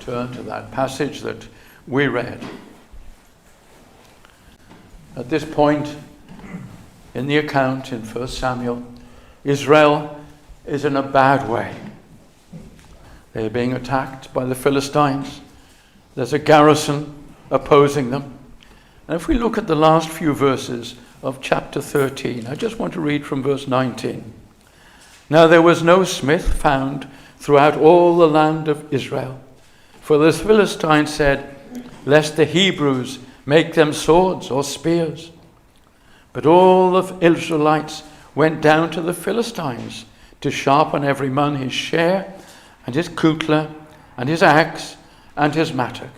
turn to that passage that we read. At this point in the account in 1 Samuel, Israel is in a bad way. They're being attacked by the Philistines. There's a garrison opposing them. And if we look at the last few verses of chapter 13, I just want to read from verse 19. Now there was no smith found throughout all the land of Israel, for the Philistines said, lest the Hebrews make them swords or spears. But all the Israelites went down to the Philistines to sharpen every man his share, and his cutler, and his axe, and his mattock.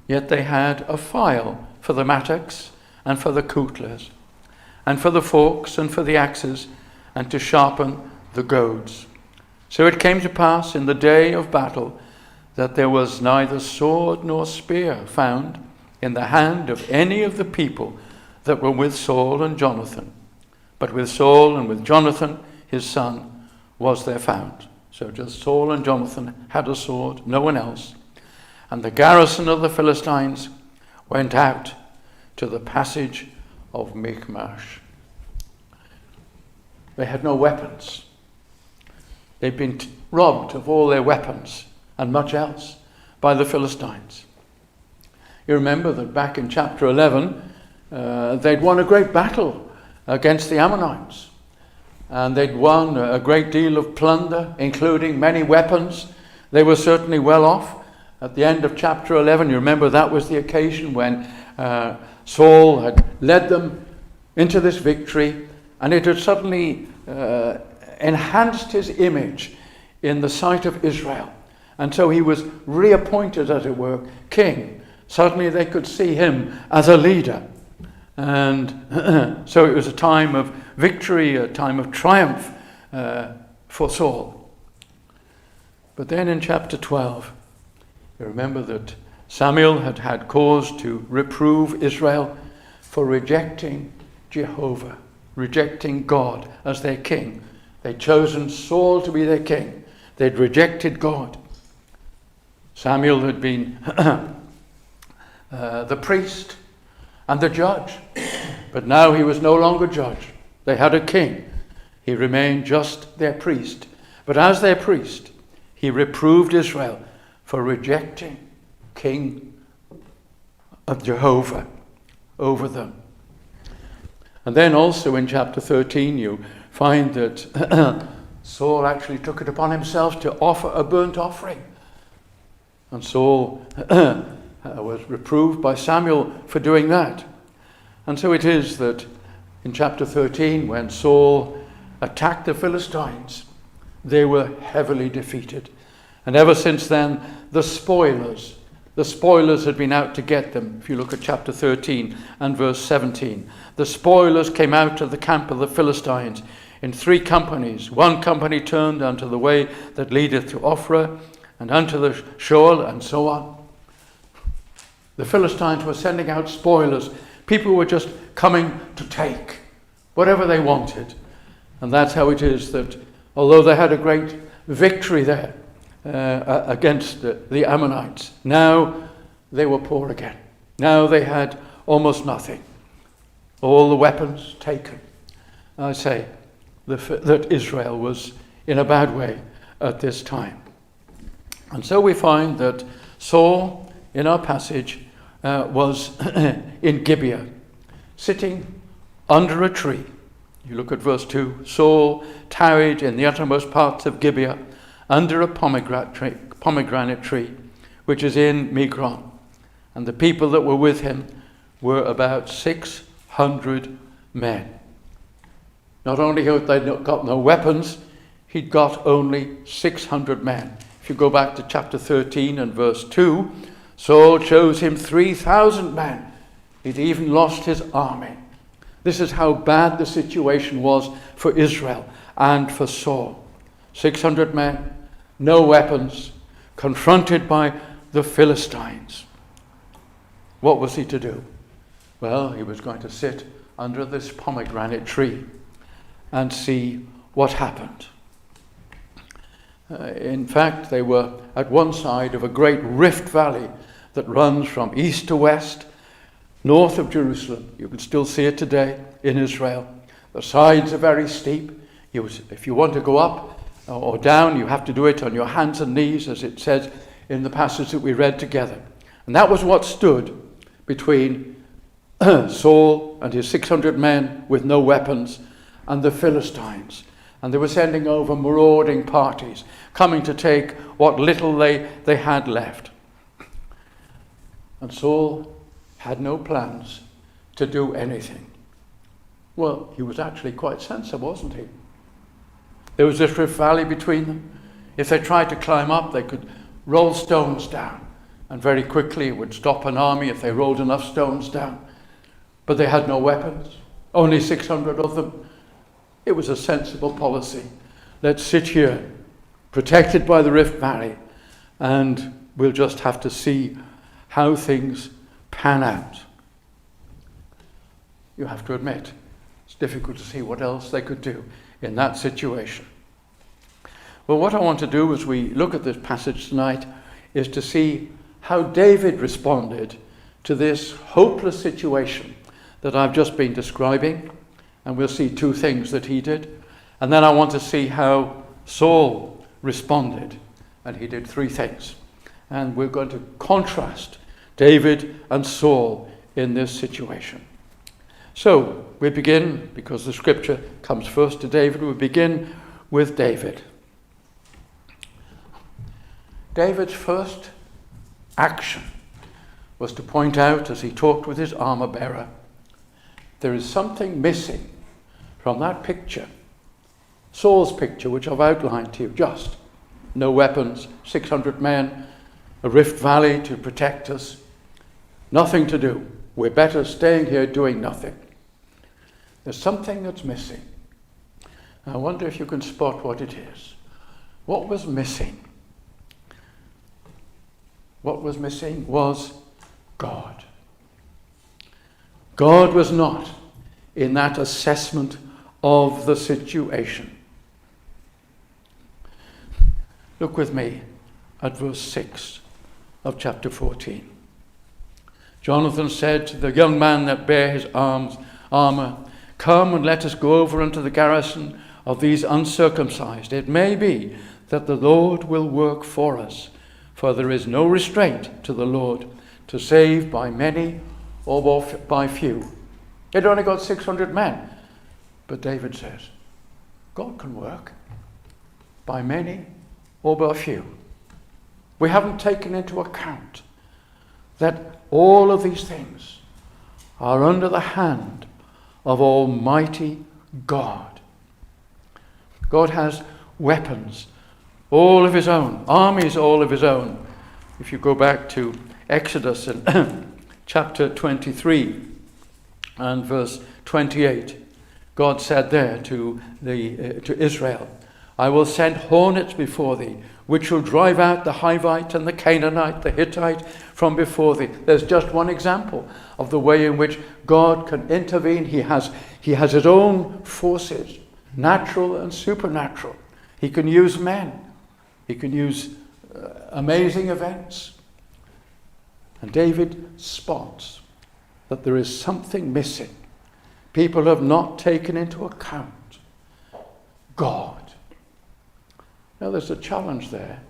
Yet they had a file for the mattocks, and for the cutlers, and for the forks, and for the axes, and to sharpen the goads. So it came to pass in the day of battle that there was neither sword nor spear found in the hand of any of the people that were with Saul and Jonathan. But with Saul and with Jonathan, his son, was there found. So just Saul and Jonathan had a sword, no one else. And the garrison of the Philistines went out to the passage of Michmash. They had no weapons. They'd been robbed of all their weapons and much else by the Philistines. You remember that back in chapter 11, they'd won a great battle against the Ammonites. And they'd won a great deal of plunder, including many weapons. They were certainly well off. At the end of chapter 11, you remember that was the occasion when Saul had led them into this victory, and it had suddenly enhanced his image in the sight of Israel. And so he was reappointed, as it were, king. Suddenly they could see him as a leader. And so it was a time of victory, a time of triumph for Saul. But then in chapter 12, you remember that Samuel had had cause to reprove Israel for rejecting Jehovah, rejecting God as their king. They'd chosen Saul to be their king. They'd rejected God. Samuel had been the priest and the judge, but now he was no longer judge. They had a king. He remained just their priest. But as their priest, he reproved Israel for rejecting King of Jehovah over them. And then also in chapter 13, you find that Saul actually took it upon himself to offer a burnt offering. And Saul was reproved by Samuel for doing that. And so it is that in chapter 13, when Saul attacked the Philistines, they were heavily defeated. And ever since then, the spoilers had been out to get them. If you look at chapter 13 and verse 17, the spoilers came out to the camp of the Philistines in 3 companies. 1 company turned unto the way that leadeth to Ophrah, and unto the Sheol, and so on. The Philistines were sending out spoilers. People were just coming to take whatever they wanted. And that's how it is that, although they had a great victory there against the Ammonites, now they were poor again. Now they had almost nothing. All the weapons taken. I say that Israel was in a bad way at this time. And so we find that Saul, in our passage, was in Gibeah, sitting under a tree. You look at verse 2. Saul tarried in the uttermost parts of Gibeah under a pomegranate tree, which is in Migron. And the people that were with him were about 600 men. Not only had they got no weapons, he'd got only 600 men. If you go back to chapter 13 and verse 2, Saul chose him 3,000 men. He'd even lost his army. This is how bad the situation was for Israel and for Saul. 600 men, no weapons, confronted by the Philistines. What was he to do? Well, he was going to sit under this pomegranate tree and see what happened. In fact, they were at one side of a great rift valley that runs from east to west, north of Jerusalem. You can still see it today in Israel. The sides are very steep. If you want to go up or down, you have to do it on your hands and knees, as it says in the passage that we read together. And that was what stood between Saul and his 600 men with no weapons and the Philistines. And they were sending over marauding parties, coming to take what little they had left. And Saul had no plans to do anything. Well, he was actually quite sensible, wasn't he? There was this rift valley between them. If they tried to climb up, they could roll stones down, and very quickly it would stop an army if they rolled enough stones down. But they had no weapons, only 600 of them. It was a sensible policy. Let's sit here, protected by the rift valley, and we'll just have to see how things pan out. You have to admit, it's difficult to see what else they could do in that situation. Well, what I want to do as we look at this passage tonight is to see how David responded to this hopeless situation that I've just been describing. And we'll see two things that he did. And then I want to see how Saul responded. And he did three things. And we're going to contrast David and Saul in this situation. So we begin, because the scripture comes first to David, we begin with David. David's first action was to point out, as he talked with his armor bearer, there is something missing from that picture, Saul's picture, which I've outlined to you just. No weapons, 600 men, a rift valley to protect us, nothing to do. We're better staying here doing nothing. There's something that's missing. I wonder if you can spot what it is. What was missing? What was missing was God. God was not in that assessment of the situation. Look with me at verse 6 of chapter 14. Jonathan said to the young man that bare his armor, "Come and let us go over unto the garrison of these uncircumcised. It may be that the Lord will work for us, for there is no restraint to the Lord to save by many or by few." They'd only got 600 men. But David says, God can work by many or by few. We haven't taken into account that all of these things are under the hand of Almighty God. God has weapons, all of his own, armies all of his own. If you go back to Exodus and chapter 23 and verse 28, God said there to Israel, "I will send hornets before thee, which will drive out the Hivite and the Canaanite, the Hittite from before thee." There's just one example of the way in which God can intervene. He has his own forces, natural and supernatural. He can use men. He can use amazing events. And David spots that there is something missing. People have not taken into account God. Now there's a challenge there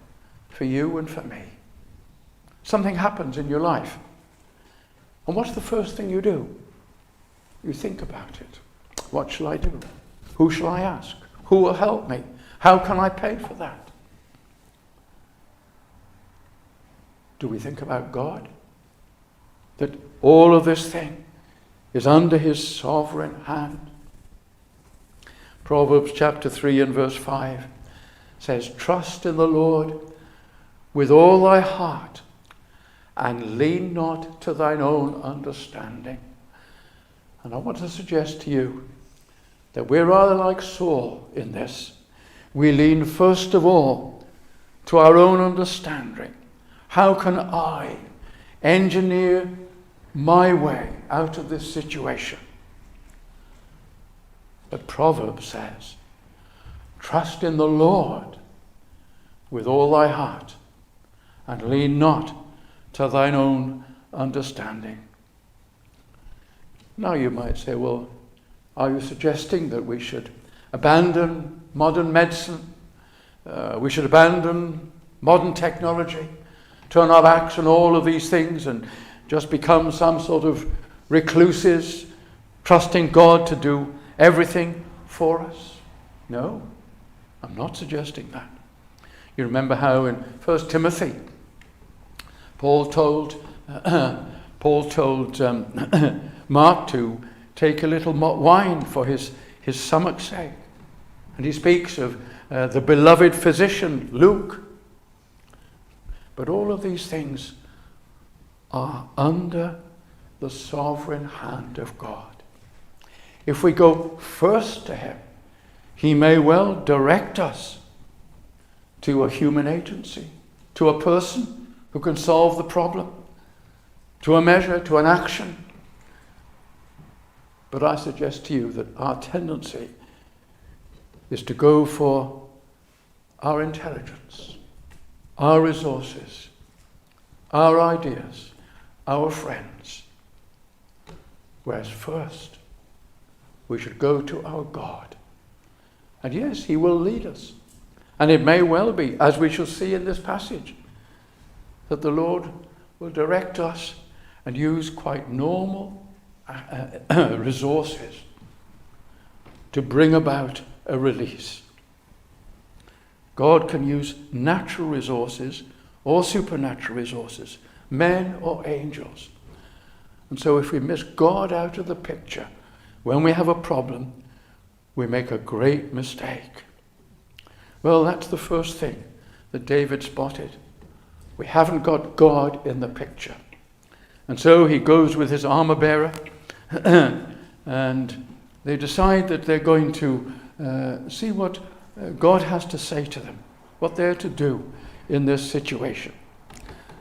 for you and for me. Something happens in your life. And what's the first thing you do? You think about it. What shall I do? Who shall I ask? Who will help me? How can I pay for that? Do we think about God? That all of this thing is under his sovereign hand. Proverbs chapter 3 and verse 5 says, "Trust in the Lord with all thy heart, and lean not to thine own understanding." And I want to suggest to you that we're rather like Saul in this. We lean first of all to our own understanding. How can I engineer my way out of this situation? But Proverbs says, "Trust in the Lord with all thy heart, and lean not to thine own understanding. Now you might say, well, are you suggesting that we should abandon modern medicine? We should abandon modern technology, turn our backs on all of these things and just become some sort of recluses, trusting God to do everything for us? No, I'm not suggesting that. You remember how in 1 Timothy, Paul told Mark to take a little wine for his stomach's sake. And he speaks of the beloved physician, Luke. But all of these things are under the sovereign hand of God. If we go first to him, he may well direct us to a human agency, to a person who can solve the problem, to a measure, to an action. But I suggest to you that our tendency is to go for our intelligence, our resources, our ideas, our friends. Whereas first, we should go to our God. And yes, he will lead us. And it may well be, as we shall see in this passage, that the Lord will direct us and use quite normal resources to bring about a release. God can use natural resources or supernatural resources, men or angels. And so if we miss God out of the picture, when we have a problem, we make a great mistake. Well, that's the first thing that David spotted. We haven't got God in the picture. And so he goes with his armor bearer and they decide that they're going to see what God has to say to them, what they're to do in this situation.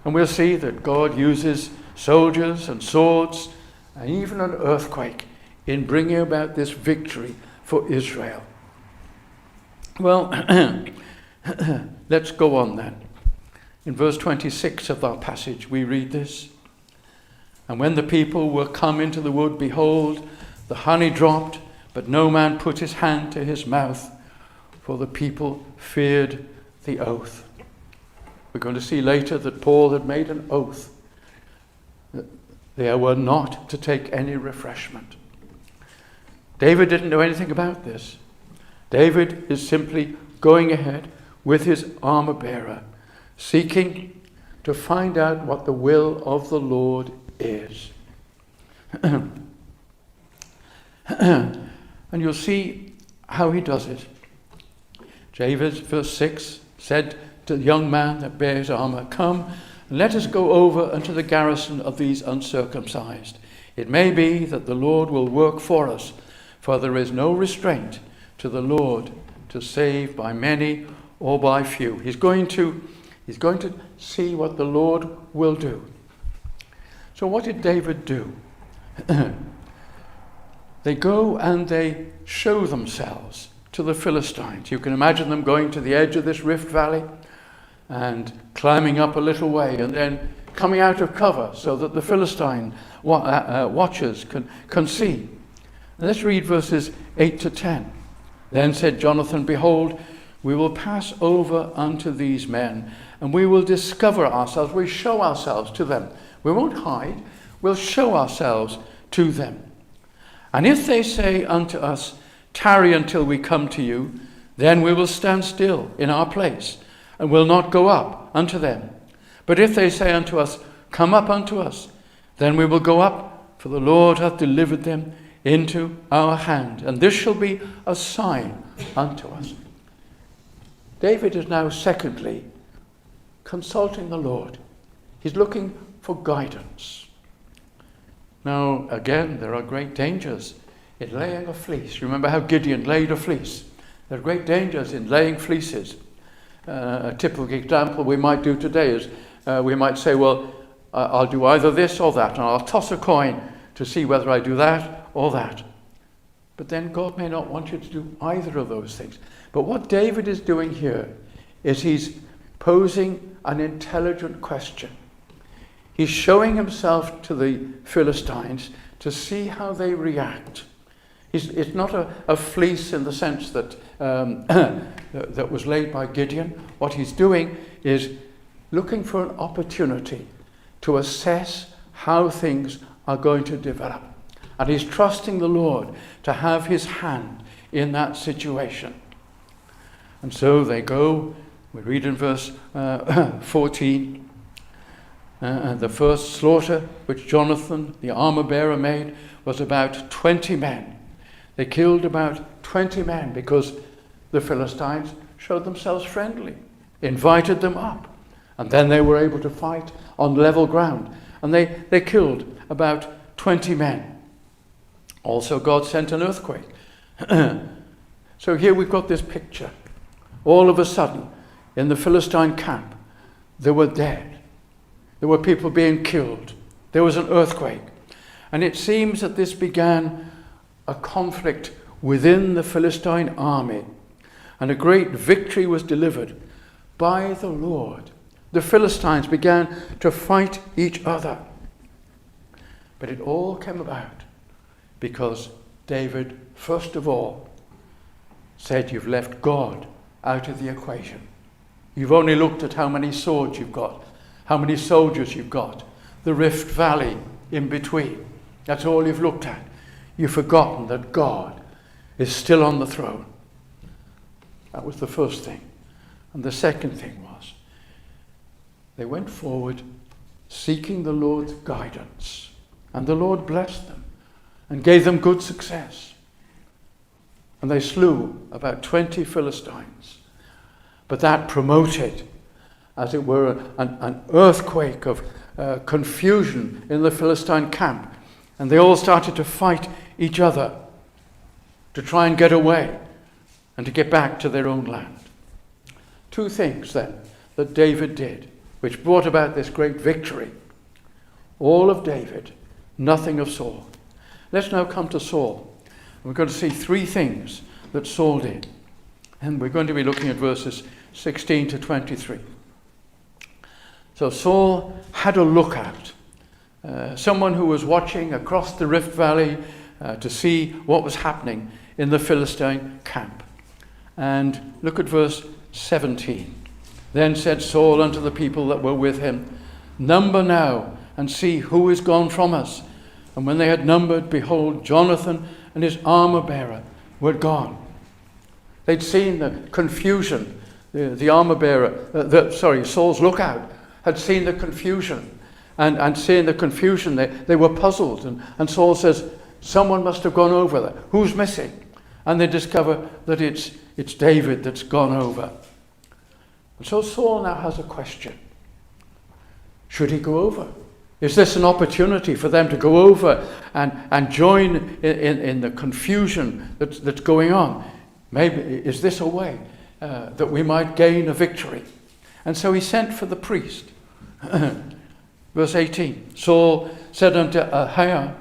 And we'll see that God uses soldiers and swords and even an earthquake in bringing about this victory for Israel. Well, let's go on then. In verse 26 of our passage, we read this. And when the people were come into the wood, behold, the honey dropped, but no man put his hand to his mouth, for the people feared the oath. We're going to see later that Paul had made an oath that they were not to take any refreshment. David didn't know anything about this. David is simply going ahead with his armor bearer, seeking to find out what the will of the Lord is. And you'll see how he does it. David, verse 6, said to the young man that bears armor, "Come, and let us go over unto the garrison of these uncircumcised. It may be that the Lord will work for us, for there is no restraint to the Lord to save by many or by few." He's going to see what the Lord will do. So what did David do? They go and they show themselves to the Philistines. You can imagine them going to the edge of this rift valley and climbing up a little way and then coming out of cover so that the Philistine watchers can see. Let's read verses 8 to 10. Then said Jonathan, "Behold, we will pass over unto these men, and we will discover ourselves." We show ourselves to them. We won't hide. We'll show ourselves to them. "And if they say unto us, Tarry until we come to you, then we will stand still in our place, and will not go up unto them. But if they say unto us, Come up unto us, then we will go up, for the Lord hath delivered them into our hand, and this shall be a sign unto us." David is now secondly consulting the Lord. He's looking for guidance. Now, again, there are great dangers in laying a fleece. You remember how Gideon laid a fleece. There are great dangers in laying fleeces. A typical example we might do today is we might say, well, I'll do either this or that, and I'll toss a coin to see whether I do that or that. But then God may not want you to do either of those things. But what David is doing here is he's posing an intelligent question. He's showing himself to the Philistines to see how they react. It's not a fleece in the sense that that was laid by Gideon. What he's doing is looking for an opportunity to assess how things are going to develop. And he's trusting the Lord to have his hand in that situation. And so they go, we read in verse 14, and the first slaughter which Jonathan, the armor bearer, made was about 20 men. They killed about 20 men because the Philistines showed themselves friendly, invited them up, and then they were able to fight on level ground. And they killed about 20 men. Also, God sent an earthquake. So here we've got this picture. All of a sudden, in the Philistine camp, there were dead. There were people being killed. There was an earthquake. And it seems that this began a conflict within the Philistine army. And a great victory was delivered by the Lord. The Philistines began to fight each other. But it all came about because David, first of all, said, you've left God out of the equation. You've only looked at how many swords you've got, how many soldiers you've got, the Rift Valley in between. That's all you've looked at. You've forgotten that God is still on the throne. That was the first thing. And the second thing was, they went forward seeking the Lord's guidance. And the Lord blessed them and gave them good success. And they slew about 20 Philistines. But that promoted, as it were, an earthquake of confusion in the Philistine camp. And they all started to fight each other to try and get away and to get back to their own land. Two things then that David did, which brought about this great victory. All of David, nothing of Saul. Let's now come to Saul. We're going to see three things that Saul did. And we're going to be looking at verses 16 to 23. So Saul had a lookout. Someone who was watching across the Rift Valley to see what was happening in the Philistine camp. And look at verse 17. Then said Saul unto the people that were with him, number now, and see who is gone from us. And when they had numbered, behold, Jonathan and his armor bearer were gone. They'd seen the confusion. The armor bearer, Saul's lookout, had seen the confusion. And seeing the confusion, they were puzzled. And Saul says, someone must have gone over there. Who's missing? And they discover that it's David that's gone over. And so Saul now has a question. Should he go over? Is this an opportunity for them to go over and join in the confusion that's going on? Maybe, is this a way that we might gain a victory? And so he sent for the priest. Verse 18, Saul said unto Ahiah,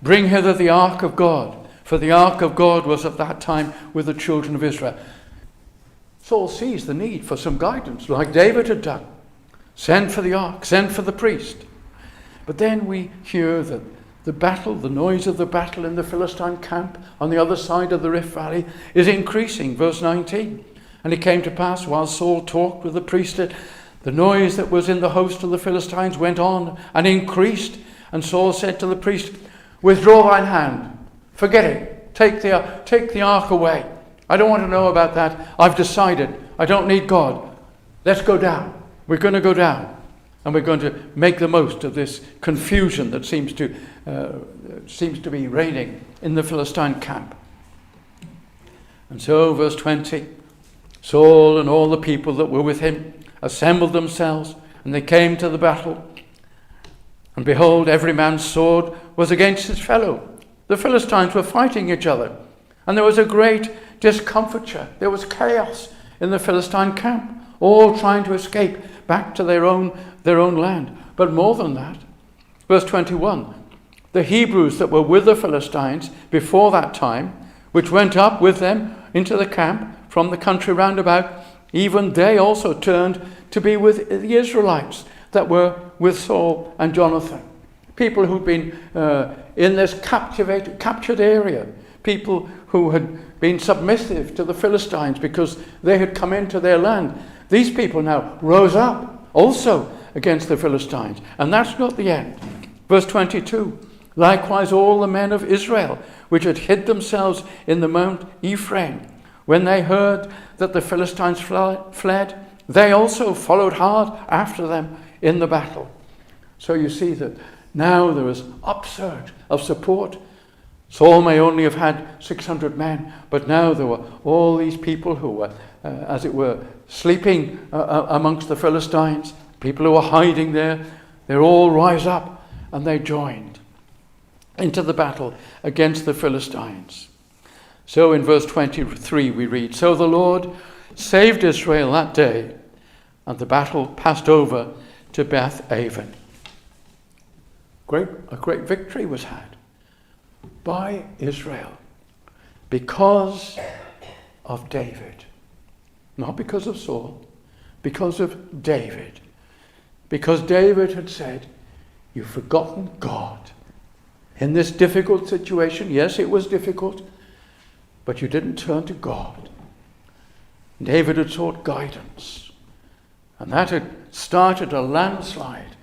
bring hither the ark of God, for the ark of God was at that time with the children of Israel. Saul sees the need for some guidance, like David had done. Send for the ark, send for the priest. But then we hear that the battle, the noise of the battle in the Philistine camp on the other side of the Rift Valley is increasing. Verse 19, and it came to pass while Saul talked with the priest, the noise that was in the host of the Philistines went on and increased. And Saul said to the priest, withdraw thine hand. Forget it. Take the ark away. I don't want to know about that. I've decided. I don't need God. Let's go down. We're going to go down. And we're going to make the most of this confusion that seems to be reigning in the Philistine camp. And so, verse 20, Saul and all the people that were with him assembled themselves, and they came to the battle. And behold, every man's sword was against his fellow. The Philistines were fighting each other, and there was a great discomfiture. There was chaos in the Philistine camp, all trying to escape back to their own land. But more than that, verse 21, the Hebrews that were with the Philistines before that time, which went up with them into the camp from the country round about, even they also turned to be with the Israelites that were with Saul and Jonathan. People who'd been in this captured area. People who had been submissive to the Philistines because they had come into their land. These people now rose up also against the Philistines. And that's not the end. Verse 22. Likewise all the men of Israel, which had hid themselves in the Mount Ephraim, when they heard that the Philistines fled, they also followed hard after them in the battle. So you see that now there was upsurge of support. Saul may only have had 600 men, but now there were all these people who were, as it were, sleeping amongst the Philistines, people who were hiding there. They all rise up and they joined into the battle against the Philistines. So in verse 23 we read, So the Lord saved Israel that day, and the battle passed over to Beth Aven. A great victory was had by Israel because of David. Not because of Saul, because of David. Because David had said, You've forgotten God. In this difficult situation, yes, it was difficult, but you didn't turn to God. David had sought guidance, and that had started a landslide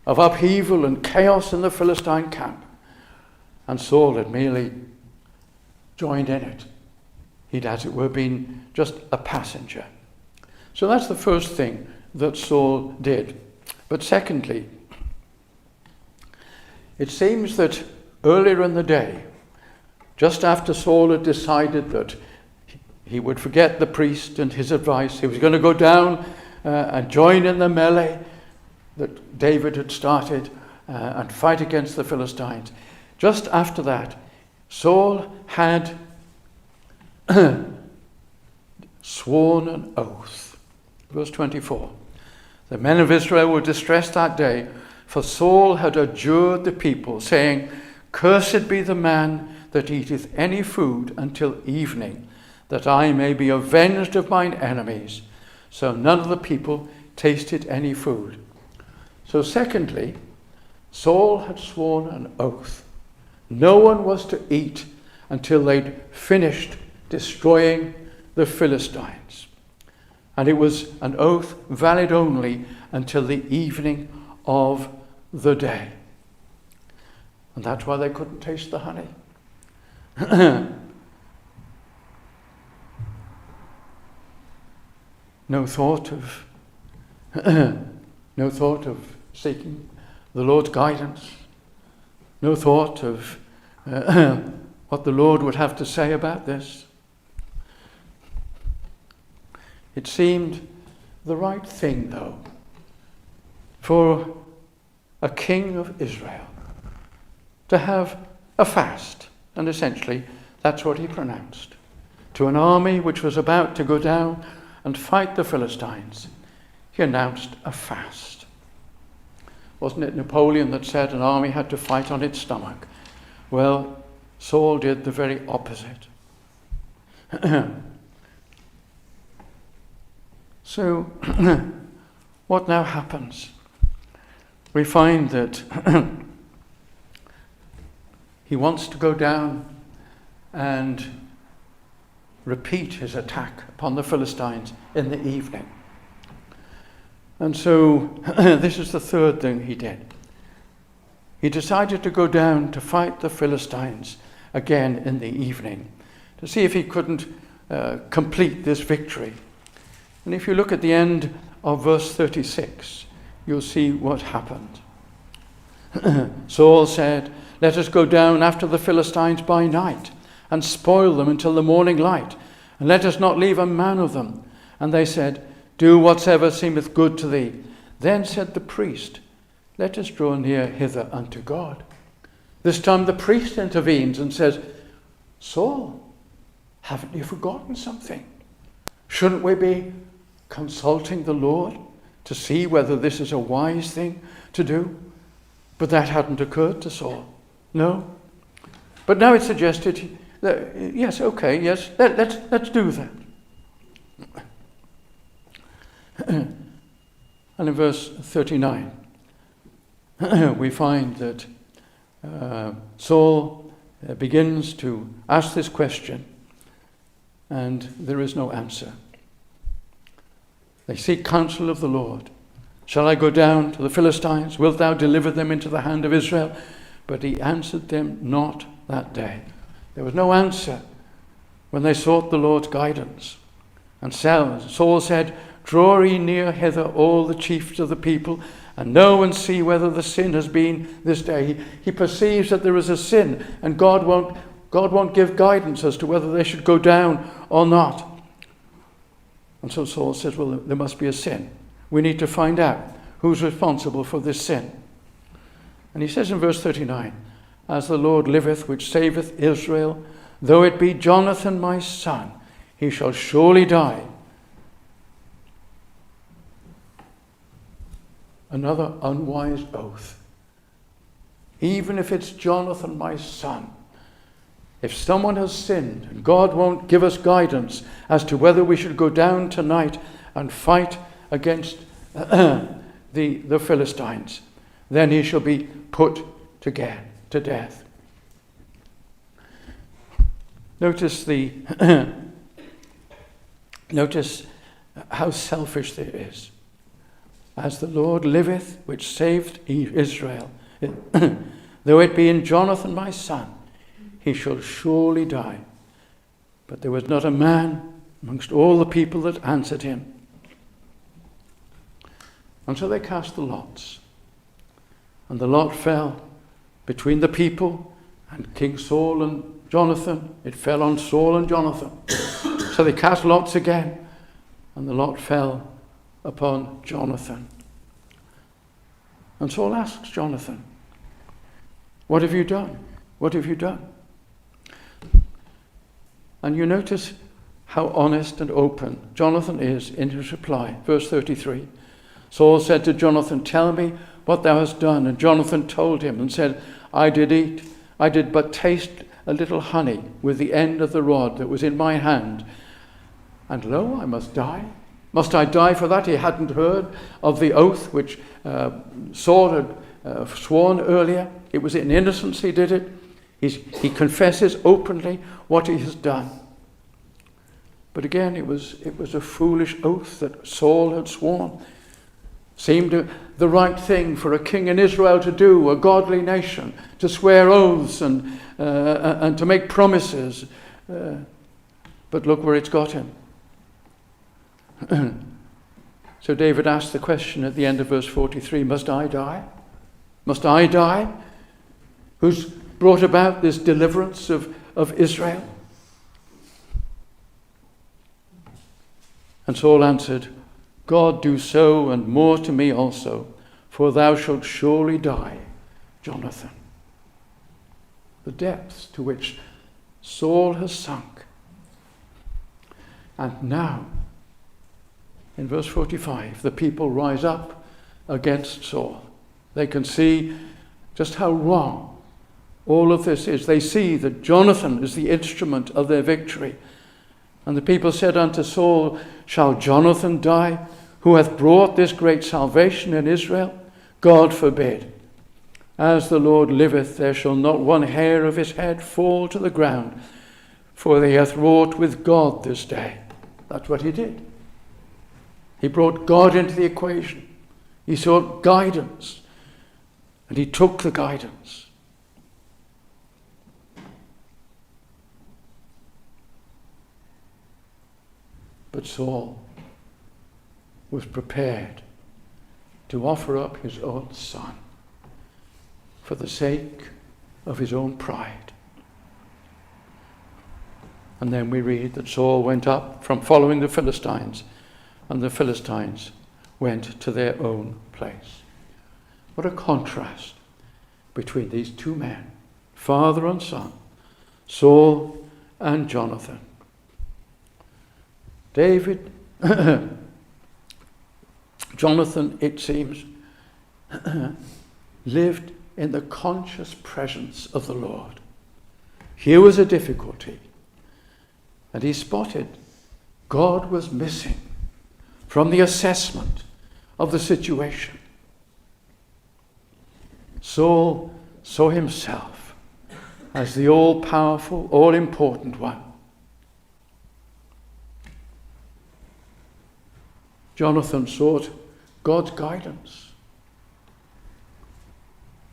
of upheaval and chaos in the Philistine camp. And Saul had merely joined in it. He'd, as it were, been just a passenger. So that's the first thing that Saul did. But secondly, it seems that earlier in the day, just after Saul had decided that he would forget the priest and his advice, he was going to go down and join in the melee that David had started and fight against the Philistines. Just after that, Saul had sworn an oath. Verse 24. The men of Israel were distressed that day, for Saul had adjured the people, saying, Cursed be the man that eateth any food until evening, that I may be avenged of mine enemies. So none of the people tasted any food. So secondly, Saul had sworn an oath. No one was to eat until they'd finished destroying the Philistines. And it was an oath valid only until the evening of the day. And that's why they couldn't taste the honey. No thought of seeking the Lord's guidance. No thought of what the Lord would have to say about this. It seemed the right thing, though, for a king of Israel to have a fast. And essentially, that's what he pronounced. To an army which was about to go down and fight the Philistines, he announced a fast. Wasn't it Napoleon that said an army had to fight on its stomach? Well, Saul did the very opposite. So, what now happens? We find that he wants to go down and repeat his attack upon the Philistines in the evening. And so this is the third thing he did. He decided to go down to fight the Philistines again in the evening to see if he couldn't complete this victory. And if you look at the end of verse 36, you'll see what happened. Saul said, Let us go down after the Philistines by night and spoil them until the morning light, and let us not leave a man of them. And they said, Do whatsoever seemeth good to thee. Then said the priest, Let us draw near hither unto God. This time the priest intervenes and says, Saul, haven't you forgotten something? Shouldn't we be consulting the Lord to see whether this is a wise thing to do? But that hadn't occurred to Saul. No. But now it's suggested that, let's do that. And in verse 39, we find that Saul begins to ask this question, and there is no answer. They seek counsel of the Lord. Shall I go down to the Philistines? Wilt thou deliver them into the hand of Israel? But he answered them not that day. There was no answer when they sought the Lord's guidance. And Saul said, Draw ye near hither all the chiefs of the people, and know and see whether the sin has been this day. He perceives that there is a sin, and God won't give guidance as to whether they should go down or not. And so Saul says, well, there must be a sin. We need to find out who's responsible for this sin. And he says in verse 39, As the Lord liveth, which saveth Israel, though it be Jonathan my son, he shall surely die. Another unwise oath. Even if it's Jonathan my son, if someone has sinned and God won't give us guidance as to whether we should go down tonight and fight against the Philistines, then he shall be put to death. Notice notice how selfish there is. As the Lord liveth, which saved Israel, though it be in Jonathan my son, he shall surely die. But there was not a man amongst all the people that answered him. And so they cast the lots. And the lot fell between the people and King Saul and Jonathan. It fell on Saul and Jonathan. So they cast lots again, and the lot fell upon Jonathan. And Saul asks Jonathan, What have you done? What have you done? And you notice how honest and open Jonathan is in his reply. Verse 33. Saul said to Jonathan, Tell me what thou hast done. And Jonathan told him and said, I did but taste a little honey with the end of the rod that was in my hand. And lo, I must die. Must I die for that? He hadn't heard of the oath which Saul had sworn earlier. It was in innocence he did it. He confesses openly what he has done. But again, it was a foolish oath that Saul had sworn. Seemed the right thing for a king in Israel to do, a godly nation, to swear oaths and to make promises. But look where it's got him. So David asked the question at the end of verse 43, Must I die? Must I die? Who's brought about this deliverance of Israel? And Saul answered, God do so and more to me also, for thou shalt surely die, Jonathan. The depths to which Saul has sunk. And now, in verse 45, the people rise up against Saul. They can see just how wrong all of this is. They see that Jonathan is the instrument of their victory. And the people said unto Saul, Shall Jonathan die, who hath brought this great salvation in Israel? God forbid. As the Lord liveth, there shall not one hair of his head fall to the ground, for he hath wrought with God this day. That's what he did. He brought God into the equation. He sought guidance, and he took the guidance. But Saul was prepared to offer up his own son for the sake of his own pride. And then we read that Saul went up from following the Philistines, and the Philistines went to their own place. What a contrast between these two men, father and son, Saul and Jonathan. Jonathan, it seems, lived in the conscious presence of the Lord. Here was a difficulty, and he spotted God was missing. from the assessment of the situation. Saul saw himself as the all-powerful, all-important one. Jonathan sought God's guidance.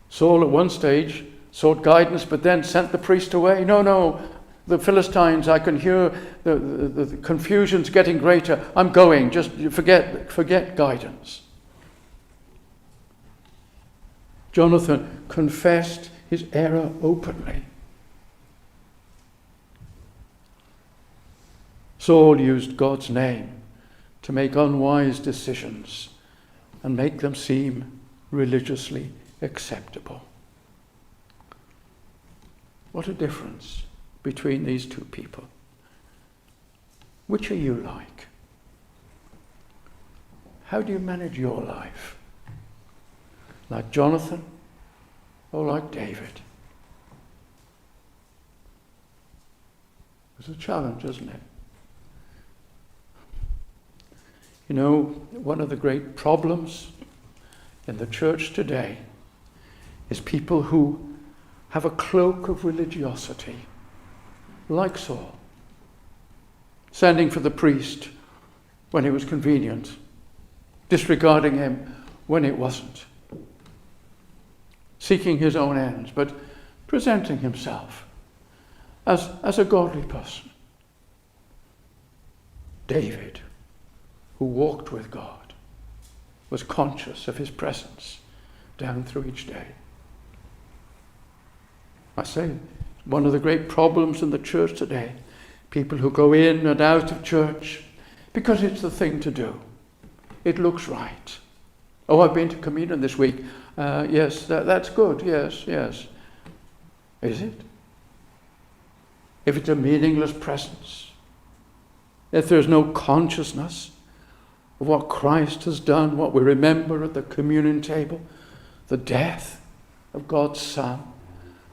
Saul at one stage sought guidance, but then sent the priest away. No, the Philistines, I can hear the confusion's getting greater. I'm going, just forget guidance. Jonathan confessed his error openly. Saul used God's name to make unwise decisions and make them seem religiously acceptable. What a difference between these two people. Which are you like? How do you manage your life? Like Jonathan or like David? It's a challenge, isn't it? You know, one of the great problems in the church today is people who have a cloak of religiosity, like Saul, sending for the priest when it was convenient, disregarding him when it wasn't, seeking his own ends, but presenting himself as a godly person. David, who walked with God, was conscious of his presence down through each day. I say, one of the great problems in the church today, people who go in and out of church because it's the thing to do. It looks right. Oh, I've been to communion this week. Yes, that's good. Yes. Is it? If it's a meaningless presence, if there's no consciousness of what Christ has done, what we remember at the communion table, the death of God's Son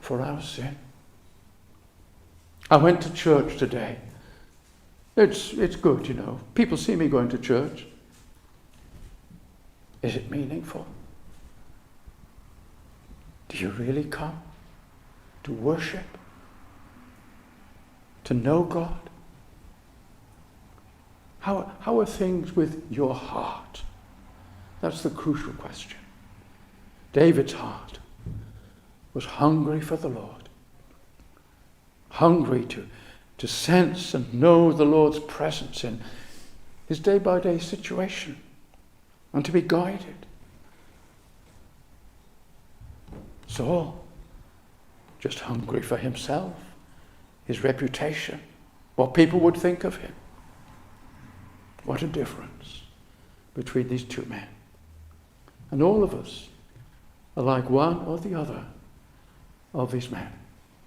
for our sin. I went to church today. It's good, you know. People see me going to church. Is it meaningful? Do you really come to worship? To know God? How are things with your heart? That's the crucial question. David's heart was hungry for the Lord. Hungry to sense and know the Lord's presence in his day-by-day situation and to be guided. Saul, just hungry for himself, his reputation, what people would think of him. What a difference between these two men. And all of us are like one or the other of these men.